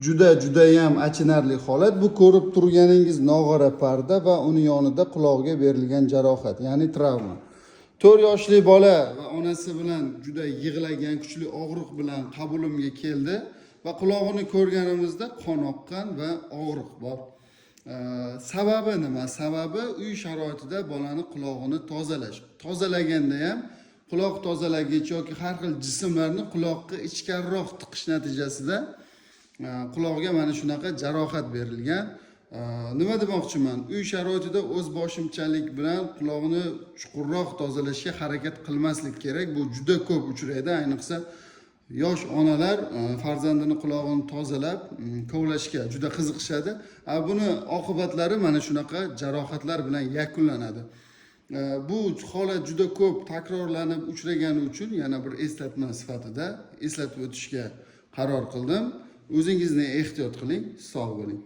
Judayam achinarli holat. Bu ko'rib turganingiz nog'ora parda va uni yonida qulog'iga berilgan jarohat, ya'ni travma. 4 yoshli bola va onasi bilan juda yig'lagan, kuchli og'riq bilan qabulimga keldi va qulog'ini ko'rganimizda qon oqqan va og'riq bor. Sababi nima? Sababi uy sharoitida bolani qulog'ini tozalash. Tozalaganda ham quloq tozalagich yoki har xil jismlarni quloqqa ichkariroq tiqish natijasida qulog'iga mana shunaqa jarohat berilgan. Nima demoqchiman? Uy sharoitida o'z boshimchalik bilan quloqni chuqurroq tozalashga harakat qilmaslik kerak. Bu juda ko'p uchraydi, ayniqsa yosh onalar farzandini quloqini tozalab kovlashga juda qiziqishadi. Buni oqibatlari mana shunaqa jarohatlar bilan yakunlanadi. Bu holat juda ko'p takrorlanib uchragani uchun yana bir eslatma sifatida eslatib o'tishga qaror qildim. O'zingizni ehtiyot qiling, sog' bo'ling.